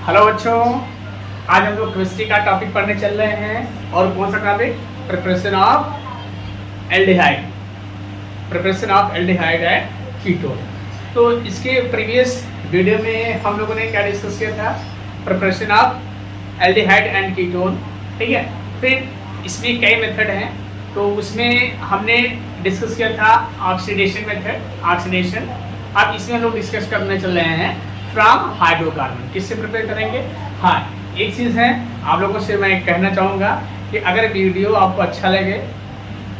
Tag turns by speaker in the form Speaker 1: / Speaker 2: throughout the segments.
Speaker 1: Hello बच्चों, आज हम लोग केमिस्ट्री का टॉपिक पढ़ने चल रहे हैं। और कौन सा topic? Preparation of aldehyde, preparation of aldehyde and ketone. तो इसके प्रीवियस वीडियो में हम लोगों ने क्या डिस्कस किया था? Preparation of aldehyde and ketone, ठीक है। फिर इसमें कई मेथड हैं, तो उसमें हमने डिस्कस किया था ऑक्सीडेशन मेथड, ऑक्सीडेशन। अब इसमें हम लोग डिस्कस करने चल रहे हैं फ्रॉम हाइड्रोकार्बन। किससे प्रिपेयर करेंगे? हाँ, एक चीज़ है आप लोगों से मैं कहना चाहूँगा कि अगर वीडियो आपको अच्छा लगे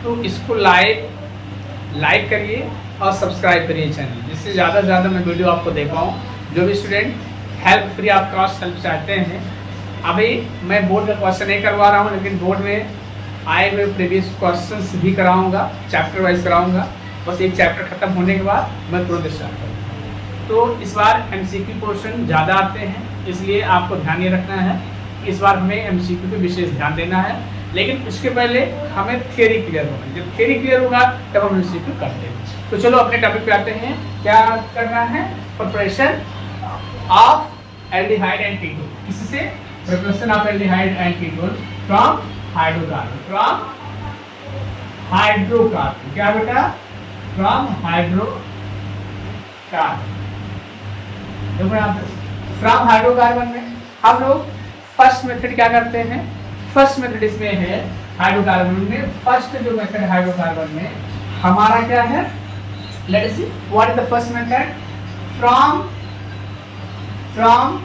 Speaker 1: तो इसको लाइक करिए और सब्सक्राइब करिए चैनल, जिससे ज़्यादा से ज़्यादा मैं वीडियो आपको दे पाऊँ। जो भी student help free of cost help चाहते हैं, अभी मैं बोर्ड का क्वेश्चन नहीं करवा रहा हूँ, लेकिन बोर्ड में आए हुए प्रीवियस क्वेश्चंस भी कराऊँगा, चैप्टर वाइज कराऊँगा। बस एक चैप्टर खत्म होने के बाद मैं तुरंत स्टार्ट करूँगा। तो इस बार एमसीक्यू पोर्शन ज़्यादा आते हैं, इसलिए आपको ध्यान ये रखना है कि इस बार हमें एमसीक्यू पे विशेष ध्यान देना है। लेकिन उसके पहले हमें थियरी क्लियर होगा, जब थियरी क्लियर होगा तब हम एमसीक्यू करते हैं। तो चलो अपने टॉपिक पे आते हैं। क्या करना है? Preparation of aldehyde and ketone. किससे? Preparation of aldehyde and ketone from hydrocarbon, from hydrocarbon. क्या बेटा? From hydrocarbon. देखो यहाँ पे फ्रॉम हाइड्रोकार्बन में हम लोग फर्स्ट मेथड क्या करते हैं? फर्स्ट मेथड इसमें है हाइड्रोकार्बन में, फर्स्ट जो मेथड हाइड्रोकार्बन में हमारा क्या है? Let us see what is the first method. From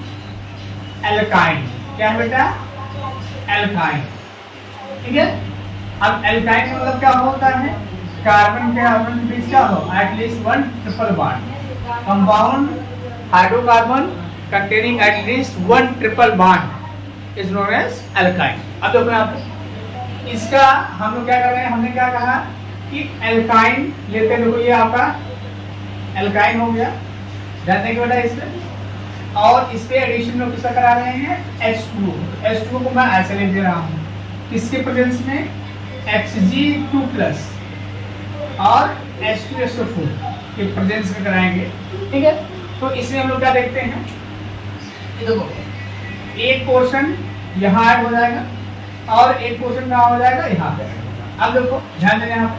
Speaker 1: alkyne. क्या है बेटा? एल्काइन, ठीक है। अब एल्काइन का मतलब क्या होता है? कार्बन के कार्बन के बीच क्या हो? At least one triple bond. Compound hydrocarbon containing at least one triple bond is known as alkyne। अब देखो यहाँ पे इसका हम लोग क्या कर रहे हैं? हमने क्या कहा कि एल्काइन लेते हैं। देखो ये आपका एल्काइन हो गया, जानते हैं बेटा इसमें। और इस पे एडिशन में किसका करा रहे हैं? H2O। H2O को मैं ऐसे लिख दे रहा हूँ, किसके प्रेजेंस में? Hg2+ और H2SO4 के प्रेजेंस में कराएंगे, ठीक है। तो इसमें हम लोग क्या देखते हैं? ये देखो, एक पोर्शन यहाँ ऐड हो जाएगा और एक पोर्शन कहाँ हो जाएगा? यहाँ पे। अब देखो ध्यान देना, यहाँ पे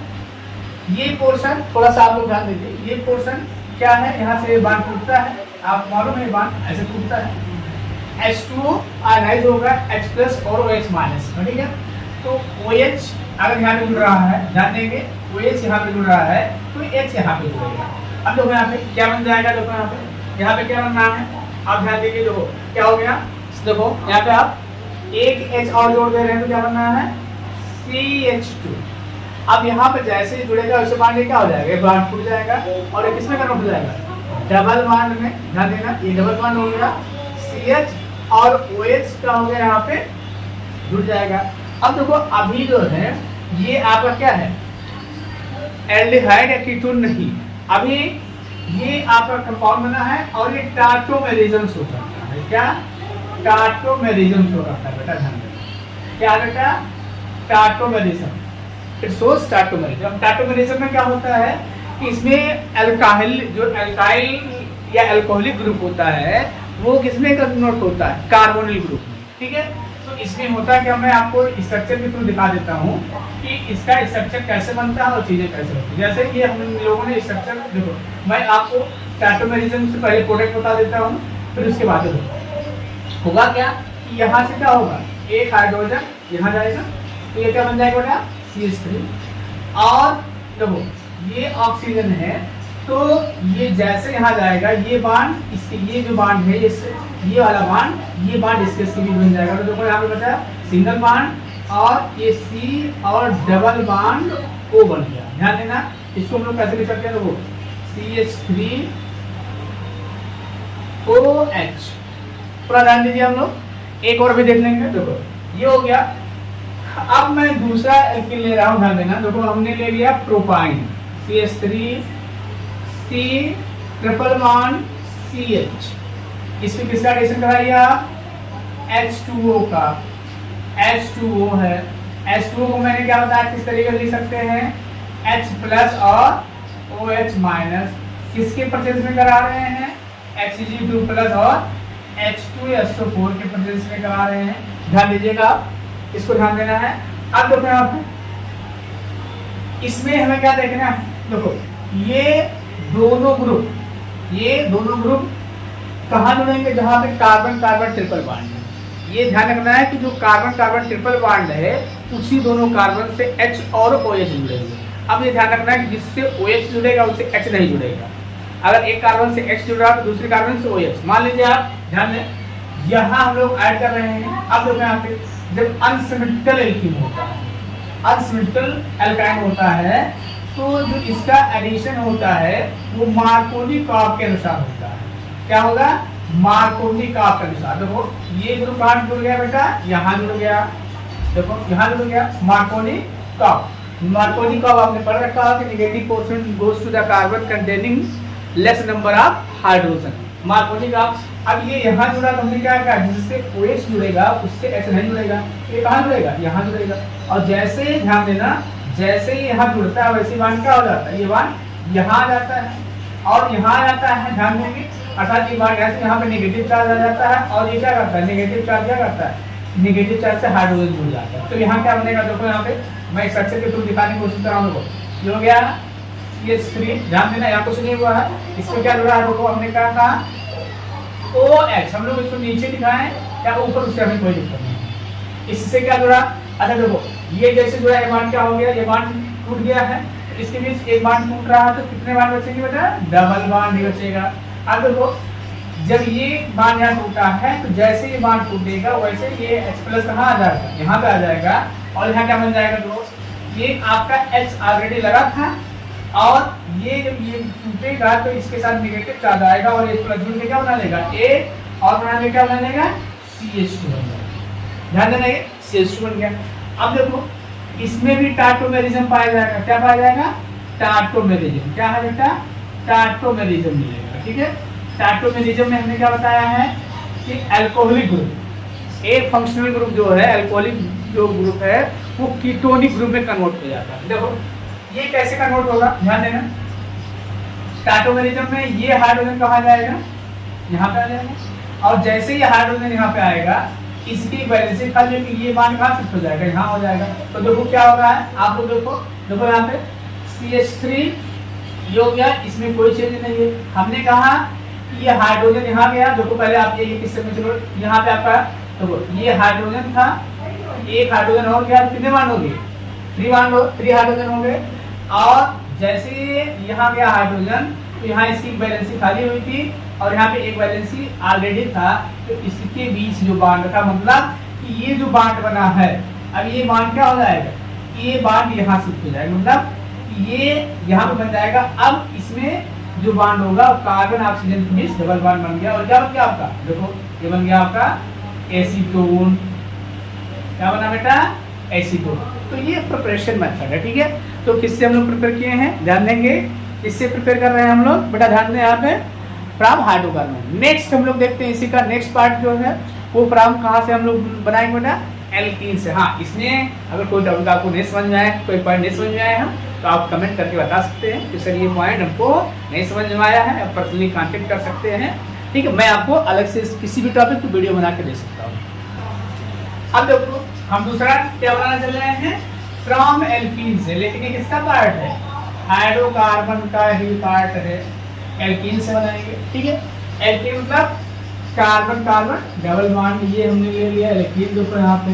Speaker 1: ये पोर्शन थोड़ा सा आप लोग ध्यान दीजिए। ये पोर्शन क्या है? यहाँ से ये बांड टूटता है, आप मालूम है बांड ऐसे टूटता है। H2O आयनाइज होगा H+ और OH-, ठीक है। तो OH अगर यहाँ पे जुड़ रहा है, ध्यान देंगे OH यहाँ पे जुड़ रहा है तो H यहाँ पे जुड़ेगा। अब देखो यहाँ पे क्या बन जाएगा? देखो यहाँ पे क्या बनना है? आप ध्यान दीजिए, देखो क्या हो गया। देखो यहाँ पे आप एक H और जोड़ दे रहे हैं तो क्या बनना है? CH2। अब यहाँ पे जैसे ही जुड़ेगा वैसे बांड क्या हो जाएगा? बांड टूट जाएगा और ये किसमें कन्वर्ट हो जाएगा? डबल बांड में। ध्यान देना, ये डबल बांड हो गया, CH और OH का हो गया, यहाँ पे जुड़ जाएगा। अब देखो अभी जो है ये आपका क्या है? एल्डिहाइड या कीटोन नहीं, अभी ये आपका कंपाउंड बना है और ये टार्टोमेरिज्म शो करता है। क्या? टार्टोमेरिज्म शो करता है बेटा, ध्यान देना। क्या बेटा? टार्टोमेरिज्म, इट शोज टार्टोमेरिज्म। टार्टोमेरिज्म में क्या होता है कि इसमें अल्काइल, जो अल्काइल या अल्कोहलिक ग्रुप होता है वो किसमें कन्वर्ट होता है? कार्बोनिल ग्रुप में, ठीक है। तो इसमें होता है कि मैं आपको स्ट्रक्चर के थ्रू दिखा देता हूँ कि इसका स्ट्रक्चर कैसे बनता है और चीज़ें कैसे होती है। जैसे कि हम लोगों ने स्ट्रक्चर देखो, मैं आपको टार्टोमेरिज्म से पहले प्रोडक्ट बता देता हूँ, फिर उसके बाद होगा क्या कि यहाँ से क्या होगा? एक हाइड्रोजन यहाँ जाएगा तो ये क्या बन जाएगा बेटा? CH3। और देखो ये ऑक्सीजन है तो ये जैसे यहाँ जाएगा ये बांड इसके, ये जो बांड है ये वाला बांड, ये बांड इसके बीच बन जाएगा। तो देखो यहाँ पे बचा सिंगल बांड और ये C और डबल बांड O बन गया। ध्यान देना, इसको हम लोग कैसे लिख सकते हैं? देखो CH3OH। पूरा ध्यान दीजिए, हम लोग एक और भी देख लेंगे। देखो ये हो गया। अब मैं दूसरा एल्किन ले रहा हूँ, ध्यान देना। देखो हमने ले लिया propyne, CH3C triple bond CH। इसमें किसका एडिशन कराइए आप? H2O का। H2O है, H2O को मैंने क्या बताया किस तरीके से लिख सकते हैं? H+ और OH-। किसके परचेज में करा रहे हैं? Hg2+ और H2SO4 के प्रेजेंस में करा रहे हैं। ध्यान दीजिएगा आप, इसको ध्यान देना है। अब देखो यहाँ पे इसमें हमें क्या देखना है, देखो ये दोनों ग्रुप कहाँ जुड़ेंगे, जहाँ पे कार्बन कार्बन ट्रिपल बॉन्ड है। ये ध्यान रखना है कि जो कार्बन कार्बन ट्रिपल बॉन्ड है उसी दोनों कार्बन से H और OH जुड़ेंगे। अब ये ध्यान रखना है कि जिससे OH जुड़ेगा उससे H नहीं जुड़ेगा। अगर एक कार्बन से H जुड़ रहा है तो दूसरे कार्बन से OH। मान लीजिए आप ध्यान दें, यहाँ हम लोग ऐड कर रहे हैं। अब देखो यहाँ पे जब अनसिमेट्रिकल एल्कीन होता है, अनसिमेट्रिकल एल्काइन होता है, तो जो इसका एडिशन होता है वो मार्कोनी-कॉप के अनुसार होता है। क्या होगा, मार्कोनी-कॉप के अनुसार। देखो ये ग्रुप कहाँ जुड़ गया बेटा, यहाँ जुड़ गया, देखो यहाँ जुड़ गया मार्कोनी-कॉप। मार्कोनी-कॉप आपने पढ़ रखा है कि negative portion goes to the carbon containing less number of hydrogen. Markovnikov. अब ये यहाँ जुड़ा तो हमने क्या कहा, जिससे OH जुड़ेगा उससे H नहीं जुड़ेगा। ये कहाँ जुड़ेगा, यहाँ जुड़ेगा। और जैसे ध्यान देना, जैसे ही यहाँ जुड़ता है वैसे बांड क्या हो जाता है, ये बांड यहाँ आ जाता है और यहाँ आ जाता है। ध्यान देंगे, अर्थात ये बांड यहाँ पे नेगेटिव चार्ज आ जाता है और ये क्या करता है, नेगेटिव चार्ज क्या करता है, नेगेटिव चार्ज से हाइड्रोजन जुड़ जाता है। तो यहाँ क्या बनेगा, देखो यहाँ पे मैं स्ट्रक्चर के थ्रू दिखाने की कोशिश कर रहा हूँ। ये हो गया CH3। ध्यान देना यहाँ कुछ नहीं हुआ है, इसमें क्या जुड़ा है, देखो हमने क्या कहा OH। हम लोग इसको नीचे दिखाएं या ऊपर, उससे हमें कोई दिक्कत नहीं है। इससे क्या जुड़ा, अच्छा देखो ये जैसे जुड़ा, ये बांड क्या हो गया, ये बांड टूट गया है। इसके बीच एक बांड टूट रहा है तो कितने बांड बचेंगे बेटा, डबल बांड ही बचेगा। अब देखो जब ये बांड यहाँ टूटा है तो जैसे ये बांड टूटेगा वैसे ये H+ कहाँ आ जाएगा, यहाँ पे आ जाएगा। और यहाँ क्या बन जाएगा, देखो ये आपका H ऑलरेडी लगा था और ये जब ये टूटेगा तो इसके साथ नेगेटिव चार्ज आएगा और H+ जुड़ के क्या बना लेगा, A और बना के क्या बना लेगा, CH2 बन जाएगा। ध्यान देना, ये CH2 बन गया। अब देखो इसमें भी टार्टोमेरिज्म पाया जाएगा। क्या पाया जाएगा, टार्टोमेरिज्म। क्या है बेटा, टार्टोमेरिज्म मिलेगा। ठीक है, टार्टोमेरिज्म में हमने क्या बताया है कि अल्कोहलिक ग्रुप, एक फंक्शनल ग्रुप जो है, अल्कोहलिक जो ग्रुप है वो कीटोनिक ग्रुप में कन्वर्ट हो जाता है। देखो ये कैसे कन्वर्ट होगा, ध्यान देना। टार्टोमेरिज्म में ये हाइड्रोजन कहाँ जाएगा, यहाँ पे आ जाएगा। और जैसे ये हाइड्रोजन यहाँ पे आएगा इसकी वैलेंसी खाली, ये मान कहाँ शिफ्ट हो जाएगा, यहाँ हो जाएगा। तो देखो क्या हो रहा है, आप लोग देखो यहाँ पे CH3 ये हो गया, इसमें कोई चेंज नहीं है। हमने कहा कि ये हाइड्रोजन यहाँ गया, देखो पहले आप ये किससे में चलो, यहाँ पे आपका देखो ये हाइड्रोजन था, एक हाइड्रोजन और गया, कितने बांड हो गए, 3 हाइड्रोजन हो गए। और जैसे यहाँ गया हाइड्रोजन तो यहाँ इसकी वैलेंसी खाली हुई थी और यहाँ पे एक वैलेंसी ऑलरेडी था, तो इसके बीच जो बांड था, मतलब कि ये जो बांड बना है, अब ये बांड क्या हो जाएगा, ये बांड यहाँ शिफ्ट हो जाएगा, मतलब ये यहाँ पे बन जाएगा। अब इसमें जो बांड होगा कार्बन ऑक्सीजन के बीच डबल बांड बन गया और क्या बन गया आपका, देखो ये बन गया आपका एसीटोन। क्या बना बेटा, एसीटोन। तो ये प्रिपरेशन मेथड है। ठीक है, तो किससे हम लोग प्रिपेयर किए हैं, ध्यान देंगे, किससे प्रिपेयर कर रहे हैं हम लोग बेटा, ध्यान दें यहाँ पे, फ्रॉम हाइड्रोकार्बन। नेक्स्ट हम लोग देखते हैं इसी का नेक्स्ट पार्ट जो है वो फ्रॉम कहाँ से हम लोग बनाएंगे बेटा, एल्कीन से। हाँ, इसमें अगर कोई डाउट आपको नहीं समझ में आए, कोई पॉइंट नहीं समझ में आया है तो आप कमेंट करके बता सकते हैं कि सर ये पॉइंट हमको नहीं समझ में आया है, आप पर्सनली कांटेक्ट कर सकते हैं। ठीक है, मैं आपको अलग से किसी भी टॉपिक पर वीडियो बना के दे सकता हूँ। अब देखो हम दूसरा क्या बनाना चल रहे हैं, फ्रॉम एल्कीन से, लेकिन ये किसका पार्ट है, हाइड्रोकार्बन का ही पार्ट है, एल्कीन से बनाएंगे। ठीक है, एल्कीन मतलब कार्बन कार्बन डबल बॉन्ड, ये हमने ले लिया एल्कीन। देखो यहाँ पे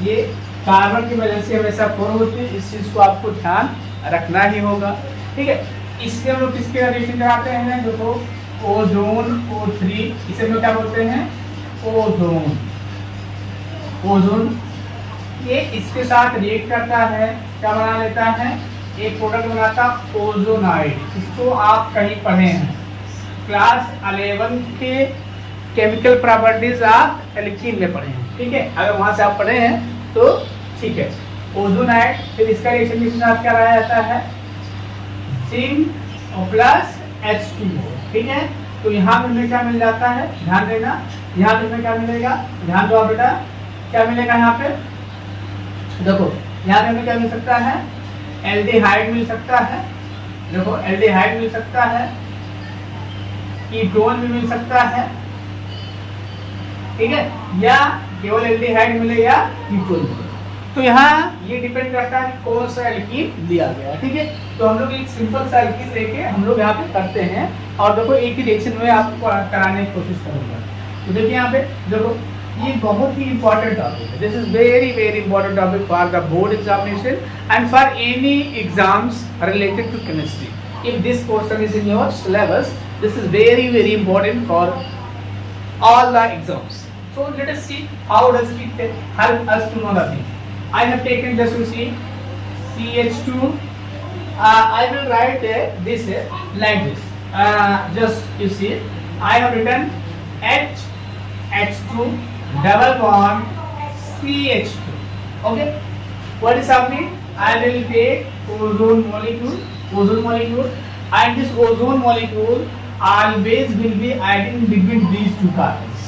Speaker 1: ये कार्बन की वैलेंसी हमेशा 4 होती है, इस चीज को आपको ध्यान रखना ही होगा। ठीक है, इससे हम लोग किसके रिएक्शन कराते हैं, देखो ओजोन O3, इसे हम लोग क्या बोलते हैं, ओजोन। ओजोन ये इसके साथ रिएक्ट करता है, क्या बना लेता है, एक प्रोडक्ट बनाता ओजोनाइड। इसको आप कहीं पढ़े हैं, क्लास 11 के केमिकल प्रॉपर्टीज आप एल्कीन में पढ़े हैं। ठीक है, अगर वहां से आप पढ़े हैं तो ठीक है, ओजोनाइड। फिर इसका रिएक्शन किसके साथ कराया जाता है, जिंक और प्लस H2O। ठीक है, तो यहाँ पे हमें क्या मिल जाता है, ध्यान देना, यहाँ पे हमें क्या मिलेगा, ध्यान दो बेटा, क्या मिलेगा यहाँ पे, देखो यहाँ पे हमें क्या मिल सकता है, एल्डिहाइड मिल सकता है। देखो एल्डिहाइड मिल सकता है, कीटोन भी मिल सकता है, ठीक है, या केवल एल्डिहाइड मिले या कीटोन मिले। तो यहाँ ये डिपेंड करता है कौन सा एल्कीन दिया गया, ठीक है। तो हम लोग एक सिंपल सा एल्कीन लेके हम लोग यहाँ पे करते हैं, और देखो एक ही रिएक्शन में आपको कराने की कोशिश करूँगा। तो देखिए यहाँ पे देखो, ये बहुत ही इंपॉर्टेंट टॉपिक है। This is very very important topic for the board examination and for any exams related to chemistry. If this portion is in your syllabus, this is very very important for all the exams. So let us see how does it help us to know the things. I have taken, just to see, CH2. I will write this like this. Just you see, I have written H2 double bond CH2. Okay. What is happening? I will take ozone molecule, and this ozone molecule always will be adding between these two carbons,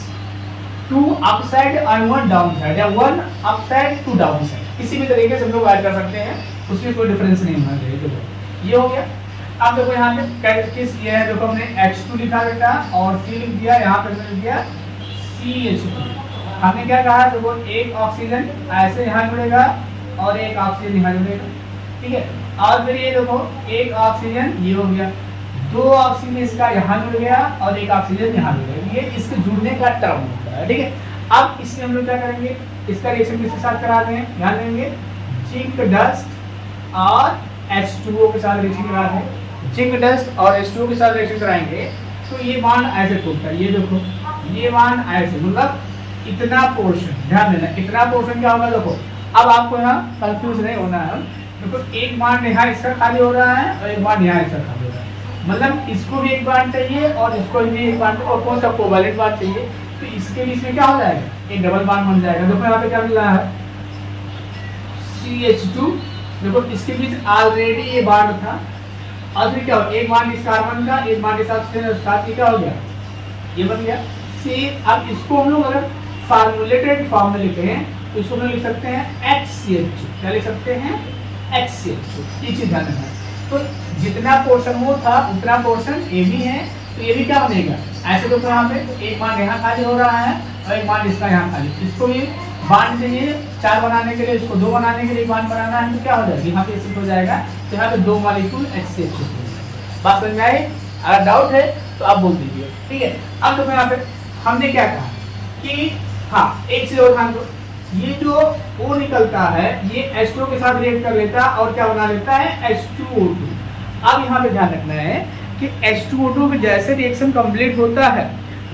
Speaker 1: two upside and one downside, या one upside to downside, किसी भी तरीके से हम लोग add कर सकते हैं, उसमें कोई डिफरेंस नहीं होना चाहिए। देखो ये हो गया। अब देखो यहाँ पे किस ये है, देखो हमने H2 लिखा बेटा और C लिख दिया, यहाँ पे लिख दिया CH2। हमने क्या कहा, देखो एक ऑक्सीजन ऐसे यहाँ जुड़ेगा और एक ऑक्सीजन यहाँ जुड़ेगा, ठीक है। और फिर ये देखो एक ऑक्सीजन ये हो गया, दो ऑक्सीजन इसका यहाँ जुड़ गया और एक ऑक्सीजन यहाँ जुड़ गया, ये इसके जुड़ने का टर्म होता है, ठीक है। अब इसमें हम लोग क्या करेंगे, इसका रिएक्शन किसके साथ कराते हैं, ध्यान देंगे, जिंक डस्ट और H2O के साथ रिएक्शन कराते हैं। जिंक डस्ट और H2O के साथ रिएक्शन कराएंगे तो ये बॉन्ड ऐसे टूटता है, ये देखो ये बॉन्ड ऐसे, मतलब इतना पोर्शन, ध्यान देना इतना पोर्शन क्या होगा। देखो अब आपको यहाँ कंफ्यूज नहीं होना है, देखो एक बॉन्ड यहाँ इसका खाली हो रहा है और एक बॉन्ड यहाँ इसका खाली हो रहा है, मतलब इसको भी एक बॉन्ड चाहिए और इसको भी एक बॉन्ड, और कौन सा कोवैलेंट बॉन्ड चाहिए, तो इसके बीच में क्या हो जाएगा, एक डबल बॉन्ड बन जाएगा। देखो यहाँ पे क्या मिल रहा है, CH2, देखो इसके बीच ऑलरेडी ये बॉन्ड था, और फिर क्या हो, एक बॉन्ड इस कार्बन का, एक बॉन्ड इस ऑक्सीजन, साथ ही क्या हो गया, ये बन गया C। अब इसको हम लोग अगर फार्मूलेटेड फॉर्म में लिखते हैं तो इसको हम लिख सकते हैं HCH2, क्या लिख सकते हैं HCH2, ये चीज ध्यान रखना। तो जितना पोर्शन वो था उतना पोर्शन ये भी है, तो ये भी क्या बनेगा ऐसे। देखो यहाँ पे एक बॉन्ड यहाँ खाली हो रहा है और एक बॉन्ड इसका यहाँ खाली, इसको भी बॉन्ड चाहिए 4 बनाने के लिए, इसको 2 बनाने के लिए बॉन्ड बनाना है, तो क्या हो जाएगा, यहाँ पे शिफ्ट हो जाएगा, तो यहाँ पे 2 मॉलिक्यूल HCH2। बात समझ में आई? अगर डाउट है तो आप बोल दीजिए, ठीक है। अब देखो यहाँ पे हमने क्या कहा कि हाँ एक चीज और ध्यान दो, ये जो O निकलता है ये H2O के साथ रिएक्ट कर लेता है और क्या बना लेता है H2O2। अब यहाँ पे ध्यान रखना है कि H2O2 के जैसे रिएक्शन कंप्लीट होता है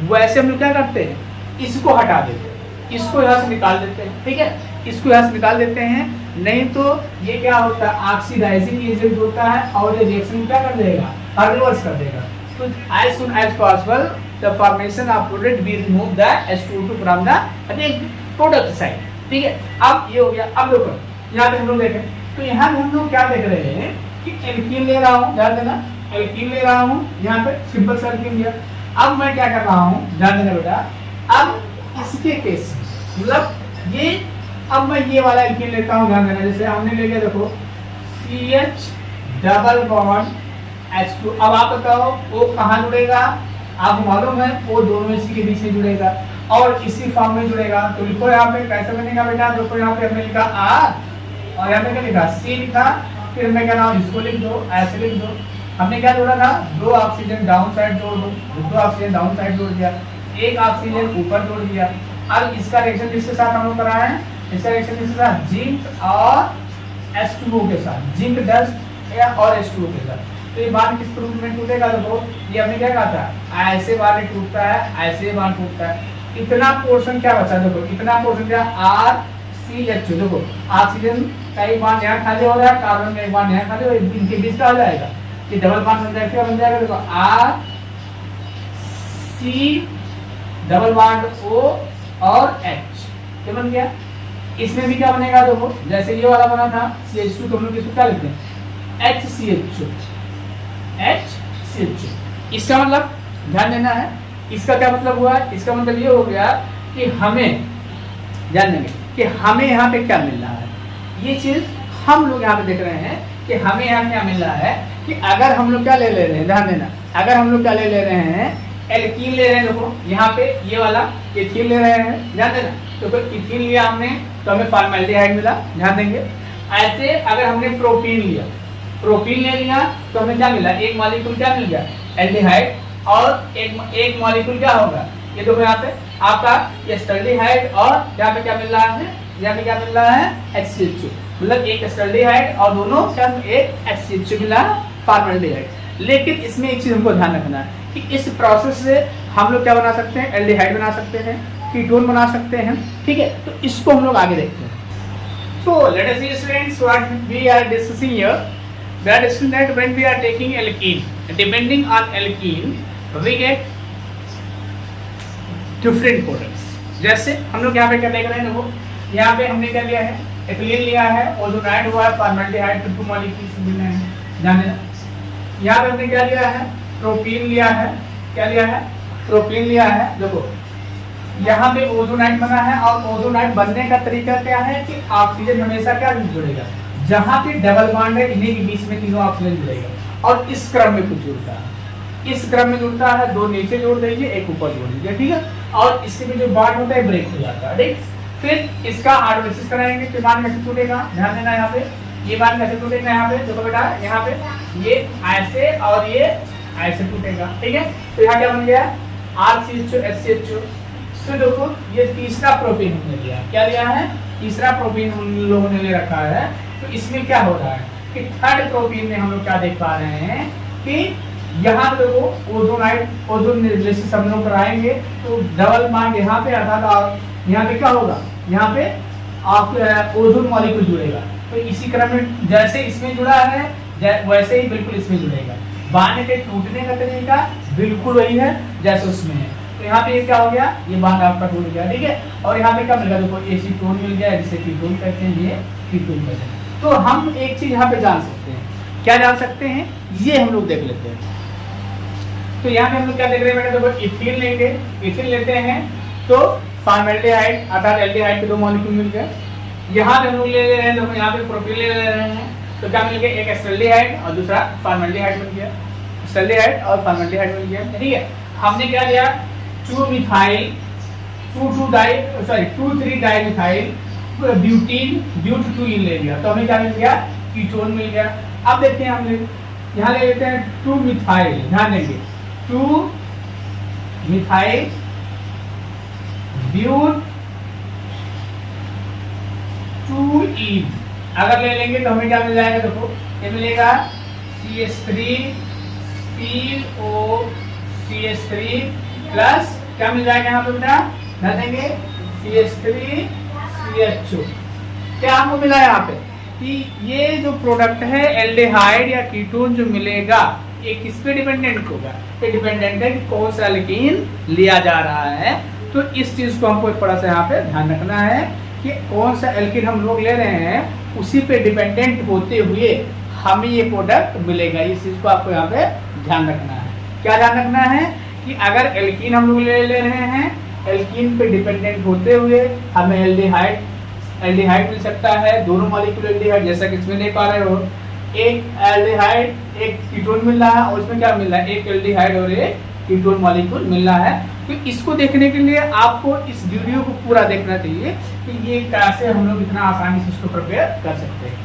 Speaker 1: वैसे हम लोग क्या करते हैं, इसको हटा देते हैं, इसको यहाँ से निकाल देते हैं, ठीक है, इसको यहाँ से निकाल देते हैं, नहीं तो ये क्या होता है ऑक्सीडाइजिंग एजेंट होता है और ये रिएक्शन क्या कर देगा, रिवर्स कर देगा। तो as soon as possible the formation of product we remove the H2O2 from the product side, ठीक है। अब ये हो गया। अब देखो यहाँ पे हम लोग देखें तो यहाँ पे हम लोग क्या देख रहे हैं कि एल्कीन ले रहा हूँ, ध्यान देना एल्कीन ले रहा हूँ, यहाँ पे सिंपल सा एल्कीन लिया। अब मैं क्या कर रहा हूँ, ध्यान देना बेटा, अब इसके केस मतलब ये, अब मैं ये वाला एल्कीन लेता हूँ, ध्यान देना, जैसे हमने ले लिया देखो CH डबल बॉन्ड H2। अब आप बताओ वो कहाँ जुड़ेगा, आपको मालूम है वो दोनों इसी के बीच में जुड़ेगा और इसी फॉर्म में जुड़ेगा। तो लिखो यहाँ पे कैसे बनेगा बेटा, देखो यहाँ पे हमने लिखा R और यहाँ पे क्या लिखा C लिखा, फिर मैं क्या नाम इसको लिख दो, ऐसे लिख दो। हमने क्या जोड़ा था, 2 ऑक्सीजन डाउन साइड जोड़ दो, 2 ऑक्सीजन डाउन साइड जोड़ दिया, 1 ऑक्सीजन ऊपर जोड़ दिया। अब इसका रिएक्शन किसके साथ हम लोग कराए हैं, इसका रिएक्शन किसके साथ, जिंक और H2O के साथ, जिंक डस्ट या और H2O के साथ। तो ये बांध किस रूप में टूटेगा, देखो ये हमने क्या कहा था, ऐसे बांध टूटता है, ऐसे बांध टूटता है। इतना पोर्शन क्या बचा, देखो इतना पोर्शन क्या, RCH2, देखो ऑक्सीजन का एक बांध यहाँ खाली हो रहा है, कार्बन का एक बांध यहाँ खाली हो, इनके बीच का हो जाएगा, ये डबल बांध बन जाएगा, क्या बन जाएगा, देखो RC डबल बांड O और H, ये बन गया। इसमें भी क्या बनेगा, देखो जैसे ये वाला बना था CH2, तो हम लोग इसको क्या लिखते हैं HCH2, HCH2। इसका मतलब ध्यान देना है, इसका क्या मतलब हुआ, इसका मतलब ये हो गया कि हमें ध्यान देंगे कि हमें यहाँ पे क्या मिल रहा है, ये चीज हम लोग यहाँ पे देख रहे हैं कि हमें यहाँ क्या मिल रहा है कि अगर हम लोग क्या ले रहे हैं, ध्यान देना, अगर हम लोग क्या ले रहे हैं एल्कीन ले रहे हैं, देखो यहाँ पे ये वाला एथीन ले रहे हैं, ध्यान देना। तो कोई इथीन लिया हमने तो हमें फॉर्मेल्डिहाइड मिला, ध्यान देंगे। ऐसे अगर हमने प्रोपीन लिया, प्रोपीन ले लिया तो हमें क्या मिला, एक मॉलिक्यूल क्या मिल गया, एल्डिहाइड, और एक मॉलिक्यूल क्या होगा, ये देखो यहाँ पे आपका एस्टल्डिहाइड, और यहाँ पे क्या मिल रहा है, यहाँ पे क्या मिल रहा है, HCl2, मतलब एक एस्टल्डिहाइड और दोनों क्या एक HCl2 मिला फॉर्मेल्डिहाइड। लेकिन इसमें एक चीज हमको ध्यान रखना है कि इस प्रोसेस से हम लोग क्या बना सकते हैं, एल्डिहाइड बना सकते हैं, कीटोन बना सकते हैं, ठीक है। तो इसको हम लोग आगे देखते हैं। So let us see students what we are discussing here. We are discussing that when we are taking alkene, depending on alkene, we get different products. जैसे हम लोग यहाँ पे क्या देख रहे हैं, देखो यहाँ पे हमने क्या लिया है, एथिलीन लिया है, ओजोनाइड हुआ है, फॉर्मेल्डिहाइड के 2 मॉलिक्यूल्स मिले हैं, ध्यान देना। यहाँ पे हमने क्या लिया है, प्रोपीन लिया है, क्या लिया है, प्रोपीन लिया है। देखो यहाँ पे ओजोनाइड बना है, और ओजोनाइड बनने का तरीका क्या है कि ऑक्सीजन हमेशा क्या जुड़ेगा, जहाँ पे डबल बॉन्ड है इन्हीं के बीच में तीनों ऑक्सीजन जुड़ेगा, और इस क्रम में कुछ जुड़ता है, इस क्रम में जुड़ता है, 2 नीचे जोड़ दीजिए, एक ऊपर जोड़ दीजिए, ठीक है। और इसके में जो बॉन्ड होता है ब्रेक हो जाता है, ठीक। फिर इसका हाइड्रोलिसिस कराएंगे तो बॉन्ड कैसे टूटेगा, ध्यान देना। यहाँ पे ये बॉन्ड कैसे टूटेगा, यहाँ पे देखो बेटा, यहाँ पे ये ऐसे और ये ऐसे टूटेगा, ठीक है। तो यहाँ क्या बन गया, RCH2 HCH2। तो देखो ये तीसरा प्रोपीन हमने लिया, क्या लिया है, तीसरा प्रोपीन हम लोगों ने ले रखा है। तो इसमें क्या हो रहा है कि थर्ड प्रोपीन में हम लोग क्या देख पा रहे हैं कि यहाँ पे देखो ओजोनाइड, ओजोन निर्जलीकरण हम लोग कराएंगे तो डबल बॉन्ड यहाँ पे अर्थात यहाँ पे क्या होगा, यहाँ पे आप ओजोन मॉलिक्यूल जुड़ेगा। तो इसी क्रम में जैसे इसमें जुड़ा है वैसे ही बिल्कुल इसमें जुड़ेगा। बॉन्ड के टूटने का तरीका बिल्कुल वही है जैसे उसमें है। तो यहाँ पे क्या हो गया, ये बॉन्ड आपका टूट गया, ठीक है। और यहाँ पे क्या मिल गया, देखो एसीटोन मिल गया, जिसे कीटोन कहते हैं, ये कीटोन कहते हैं। तो हम एक चीज यहाँ पे जान सकते हैं, क्या जान सकते हैं, ये हम लोग देख लेते हैं। तो यहाँ पे हम लोग क्या देख रहे हैं बेटा, देखो इथीन लेंगे, इथीन लेते हैं तो फॉर्मेल्डिहाइड अर्थात एल्डिहाइड के 2 मॉलिक्यूल मिल गए। यहाँ पे हम लोग ले रहे हैं, देखो यहाँ पे प्रोपीन ले रहे हैं, तो क्या मिल गया, एक एस्टल्डिहाइड और दूसरा फॉर्मेल्डिहाइड मिल गया, एस्टल्डिहाइड और फॉर्मेल्डिहाइड मिल गया, ठीक है। हमने क्या लिया, 2-मिथाइल 2,3 डाइमिथाइल ब्यूटीन ब्यूट-2-इन ले लिया, तो हमें क्या मिल गया, कीटोन मिल गया। अब देखते हैं, हम यहाँ ले लेते हैं 2-मिथाइल, ध्यान देंगे, 2-मिथाइल ब्यूट 2-इन अगर ले लेंगे तो हमें क्या मिल जाएगा, देखो ये मिलेगा CH3CO CH3 प्लस क्या मिल जाएगा यहाँ पे बेटा, ध्यान देंगे CH3CH2। क्या हमको मिला है यहाँ पे कि ये जो प्रोडक्ट है एल्डिहाइड या कीटोन जो मिलेगा ये किस पे डिपेंडेंट होगा, ये डिपेंडेंट है कि कौन सा एल्कीन लिया जा रहा है। तो इस चीज को हमको थोड़ा सा यहाँ पे ध्यान रखना है कि कौन सा एल्कीन हम लोग ले रहे हैं उसी पे डिपेंडेंट होते हुए हमें ये प्रोडक्ट मिलेगा। इस चीज को आपको यहाँ पे ध्यान रखना है। क्या ध्यान रखना है कि अगर एल्कीन हम लोग ले रहे हैं, एल्कीन पे डिपेंडेंट होते हुए हमें एल्डिहाइड मिल सकता है, दोनों मॉलिक्यूल एल्डिहाइड, जैसा कि इसमें देख पा रहे हो, एक एल्डिहाइड एक कीटोन मिल रहा है और उसमें क्या मिल रहा है, एक एल्डिहाइड और एक कीटोन मॉलिक्यूल मिल रहा है। तो इसको देखने के लिए आपको इस वीडियो को पूरा देखना चाहिए कि ये कैसे हम लोग इतना आसानी से इसको प्रिपेयर कर सकते हैं।